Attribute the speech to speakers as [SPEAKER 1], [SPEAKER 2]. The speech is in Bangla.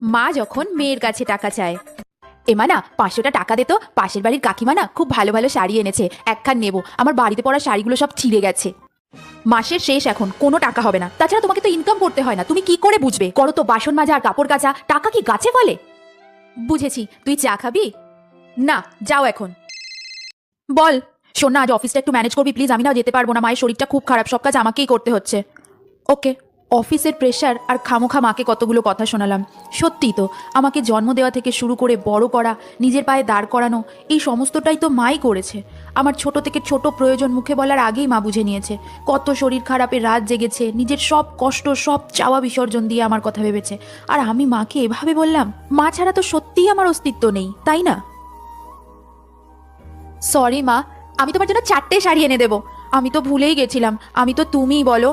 [SPEAKER 1] মা যখন মেয়ের কাছে টাকা চায়, এমা না 500টা টাকা দে তো, পাশের বাড়ির কাকিমা না খুব ভালো ভালো শাড়ি এনেছে, একখান নেব, আমার বাড়িতে পরা শাড়িগুলো সব ছিঁড়ে গেছে। মাসের শেষ, এখন কোনো টাকা হবে না, তাছাড়া তোমাকে তো ইনকাম করতে হয় না, তুমি কি করে বুঝবে? করো তো বাসন মাজা আর কাপড় কাচা, টাকা কি গাছে ফলে? বুঝেছি, তুই চা খাবি? না, যাও এখন। বল। শোন না, আজ অফিসটা একটু ম্যানেজ করবি প্লিজ, আমি না যেতে পারবো না, মায়ের শরীরটা খুব খারাপ, সব কাজ আমাকেই করতে হচ্ছে। ওকে। অফিসের প্রেশার আর খামোখা মাকে কতগুলো কথা শোনালাম। সত্যিই তো, আমাকে জন্ম দেওয়া থেকে শুরু করে বড় করা, নিজের পায়ে দাঁড় করানো, এই সমস্তটাই তো মাই করেছে। আমার ছোট থেকে ছোট প্রয়োজন মুখে বলার আগেই মা বুঝে নিয়েছে। কত শরীর খারাপে রাত জেগেছে, নিজের সব কষ্ট সব চাওয়া বিসর্জন দিয়ে আমার কথা ভেবেছে। আর আমি মাকে এভাবে বললাম? মা ছাড়া তো সত্যিই আমার অস্তিত্ব নেই, তাই না? সরি মা, আমি তোমার জন্য 4টে শাড়ি এনে দেবো। আমি তো ভুলেই গেছিলাম, আমি তো তুমিই বলো।